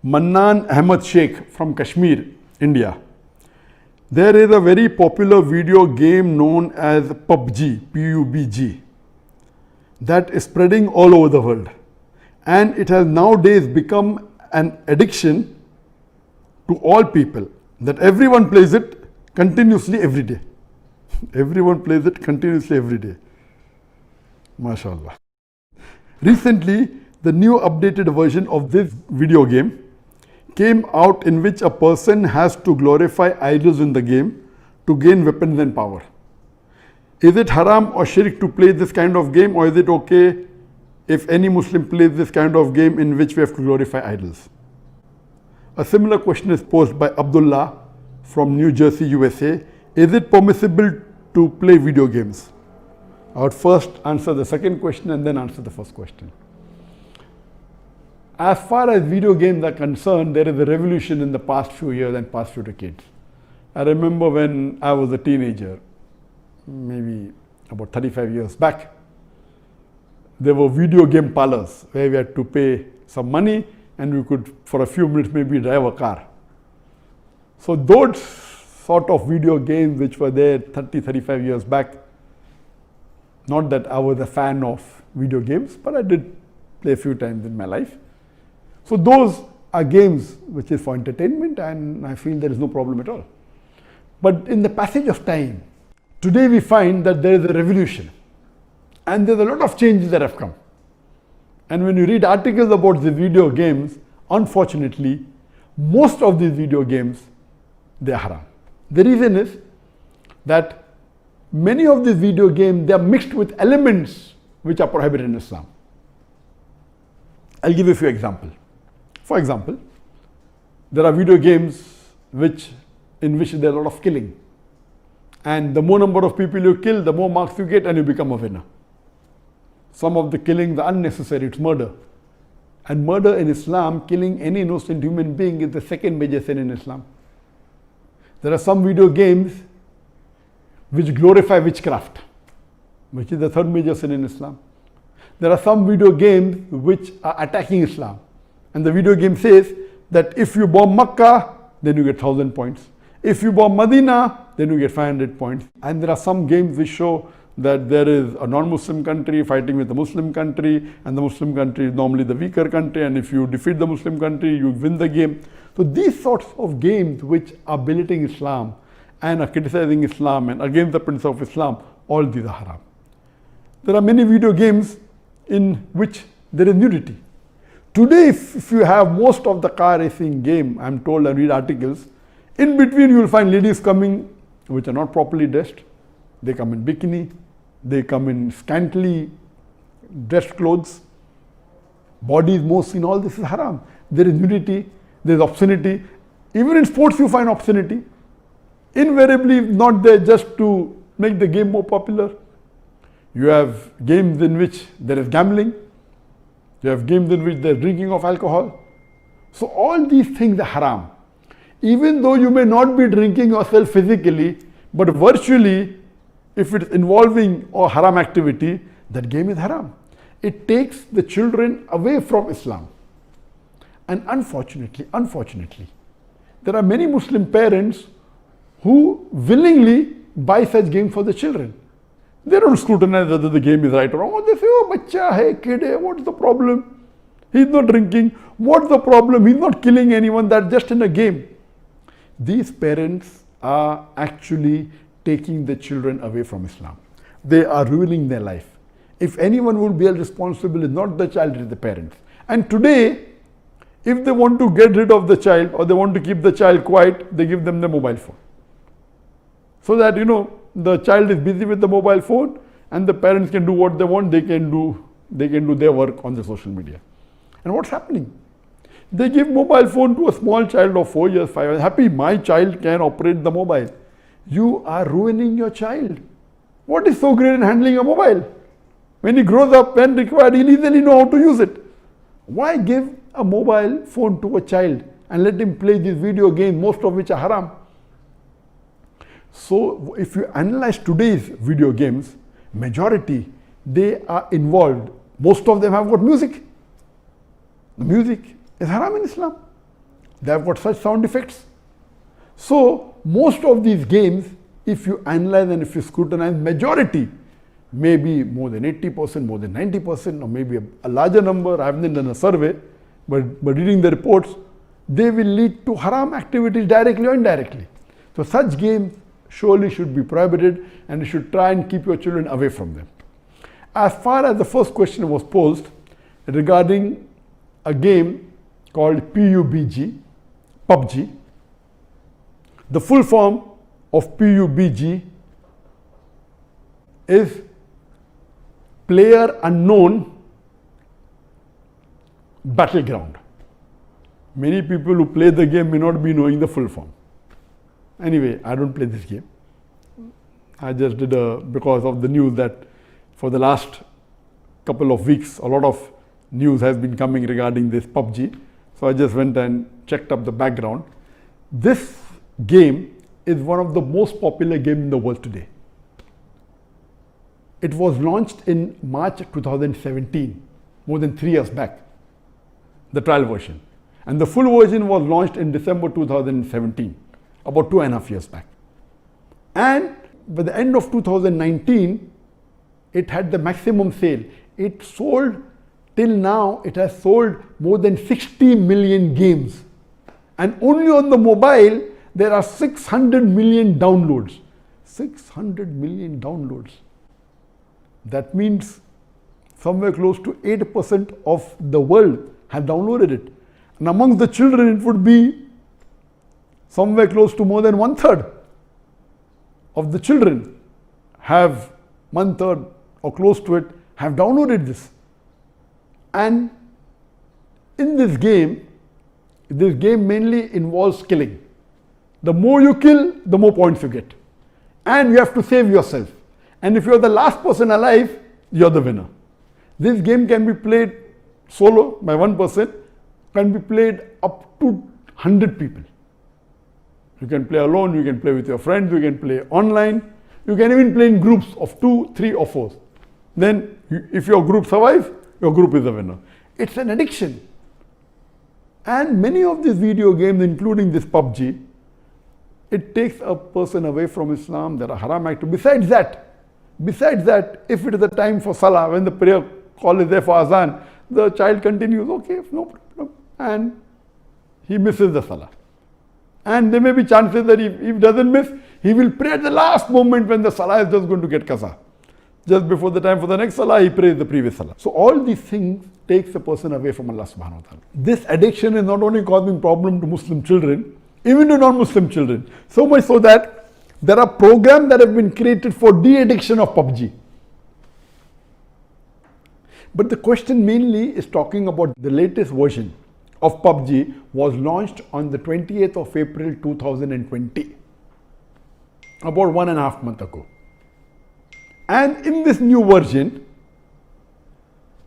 Mannan Ahmed Sheikh from Kashmir, India. There is a very popular video game known as PUBG, P-U-B-G, that is spreading all over the world. And it has nowadays become an addiction to all people, that everyone plays it continuously every day. Everyone plays it continuously every day. MashaAllah. Recently, the new updated version of this video game came out, in which a person has to glorify idols in the game to gain weapons and power. Is it haram or shirk to play this kind of game, or is it okay if any Muslim plays this kind of game in which we have to glorify idols? A similar question is posed by Abdullah from New Jersey, USA. Is it permissible to play video games? I would first answer the second question and then answer the first question. As far as video games are concerned, there is a revolution in the past few years and past few decades. I remember when I was a teenager, maybe about 35 years back, there were video game parlors where we had to pay some money and we could, for a few minutes, maybe drive a car. So those sort of video games which were there 30, 35 years back, not that I was a fan of video games, but I did play a few times in my life. So those are games which is for entertainment, and I feel there is no problem at all. But in the passage of time, today we find that there is a revolution and there's a lot of changes that have come. And when you read articles about the video games, unfortunately, most of these video games, they are haram. The reason is that many of these video games, they are mixed with elements which are prohibited in Islam. I'll give you a few examples. For example, there are video games in which there is a lot of killing. And the more number of people you kill, the more marks you get and you become a winner. Some of the killings are unnecessary, it's murder. And murder in Islam, killing any innocent human being, is the second major sin in Islam. There are some video games which glorify witchcraft, which is the third major sin in Islam. There are some video games which are attacking Islam. And the video game says that if you bomb Makkah, then you get 1,000 points. If you bomb Medina, then you get 500 points. And there are some games which show that there is a non-Muslim country fighting with a Muslim country, and the Muslim country is normally the weaker country, and if you defeat the Muslim country, you win the game. So these sorts of games which are belittling Islam and are criticizing Islam and against the principle of Islam, all these are haram. There are many video games in which there is nudity. Today, if you have most of the car racing game, I'm told, I read articles, in between you will find ladies coming which are not properly dressed. They come in bikini, they come in scantily dressed clothes, body is more seen, all this is haram. There is nudity, there is obscenity. Even in sports you find obscenity. Invariably not there just to make the game more popular. You have games in which there is gambling. You have games in which there is drinking of alcohol. So all these things are haram. Even though you may not be drinking yourself physically, but virtually, if it's involving a haram activity, that game is haram. It takes the children away from Islam. And unfortunately, there are many Muslim parents who willingly buy such games for the children. They don't scrutinize whether the game is right or wrong. They say, oh, bacha hai, kid hai, what's the problem? He's not drinking. What's the problem? He's not killing anyone. That's just in a game. These parents are actually taking the children away from Islam. They are ruining their life. If anyone will be responsible, it's not the child, it's the parents. And today, if they want to get rid of the child or they want to keep the child quiet, they give them the mobile phone. So that, the child is busy with the mobile phone and the parents can do what they want, they can do their work on the social media. And what's happening? They give mobile phone to a small child of 4 years, 5 years. Happy, my child can operate the mobile. You are ruining your child. What is so great in handling a mobile? When he grows up, when required, he'll easily know how to use it. Why give a mobile phone to a child and let him play these video games, most of which are haram? So if you analyze today's video games, majority, they are involved. Most of them have got music. The music is haram in Islam. They have got such sound effects. So most of these games, if you analyze and if you scrutinize, majority, maybe more than 80%, more than 90%, or maybe a larger number, I haven't done a survey, but reading the reports, they will lead to haram activities directly or indirectly. So such games surely should be prohibited, and you should try and keep your children away from them. As far as the first question was posed regarding a game called PUBG, the full form of PUBG is Player Unknown Battleground. Many people who play the game may not be knowing the full form. Anyway, I don't play this game. I just did because of the news that for the last couple of weeks, a lot of news has been coming regarding this PUBG. So I just went and checked up the background. This game is one of the most popular games in the world today. It was launched in March 2017, more than 3 years back, the trial version. And the full version was launched in December 2017, about 2.5 years back. And by the end of 2019, it had the maximum sale. It sold, till now, it has sold more than 60 million games. And only on the mobile, there are 600 million downloads. 600 million downloads. That means somewhere close to 8% of the world have downloaded it. And amongst the children, it would be somewhere close to more than 1/3 of the children have 1/3 or close to it have downloaded this. And in this game mainly involves killing. The more you kill, the more points you get. And you have to save yourself. And if you're the last person alive, you're the winner. This game can be played solo by one person, can be played up to 100 people. You can play alone, you can play with your friends, you can play online, you can even play in groups of 2, 3 or 4. Then if your group survives, your group is the winner. It's an addiction. And many of these video games, including this PUBG, it takes a person away from Islam. There are haram activities. Besides that, if it is the time for Salah, when the prayer call is there for Azan, the child continues, okay, no problem. And he misses the Salah. And there may be chances that if he doesn't miss, he will pray at the last moment when the Salah is just going to get qaza. Just before the time for the next Salah, he prays the previous Salah. So all these things takes a person away from Allah subhanahu wa ta'ala. This addiction is not only causing problem to Muslim children, even to non-Muslim children. So much so that there are programs that have been created for de-addiction of PUBG. But the question mainly is talking about the latest version of PUBG was launched on the 28th of April 2020, about 1.5 months ago. And in this new version,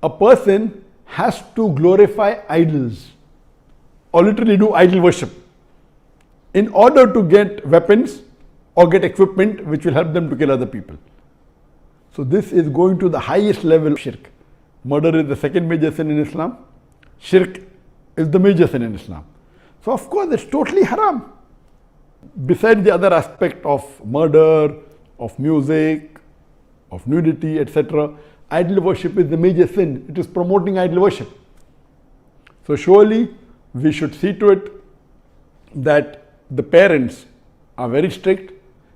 a person has to glorify idols or literally do idol worship in order to get weapons or get equipment which will help them to kill other people. So this is going to the highest level of shirk. Murder is the second major sin in Islam. Shirk is the major sin in Islam. So of course it's totally haram. Besides the other aspect of murder, of music, of nudity, etc., idol worship is the major sin. It is promoting idol worship. So surely we should see to it that the parents are very strict.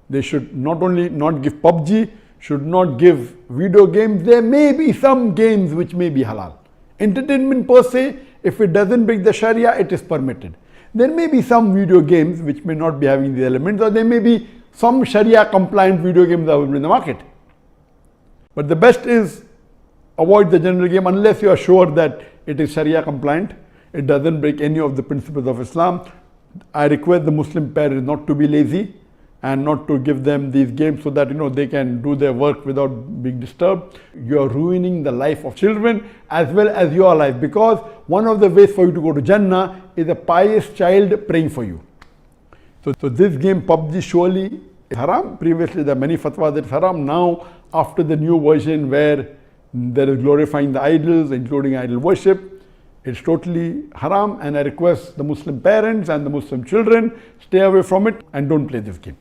They should not only not give PUBG, should not give video games. There may be some games which may be halal. Entertainment per se, if it doesn't break the Sharia, it is permitted. There may be some video games which may not be having the elements, or there may be some Sharia compliant video games available in the market. But the best is avoid the general game unless you are sure that it is Sharia compliant. It doesn't break any of the principles of Islam. I request the Muslim parents not to be lazy and not to give them these games so that they can do their work without being disturbed. You are ruining the life of children as well as your life, because one of the ways for you to go to Jannah is a pious child praying for you. So this game PUBG surely is haram. Previously there are many fatwas that it's haram. Now after the new version where there is glorifying the idols, including idol worship, It's totally haram, and I request the Muslim parents and the Muslim children, stay away from it and don't play this game.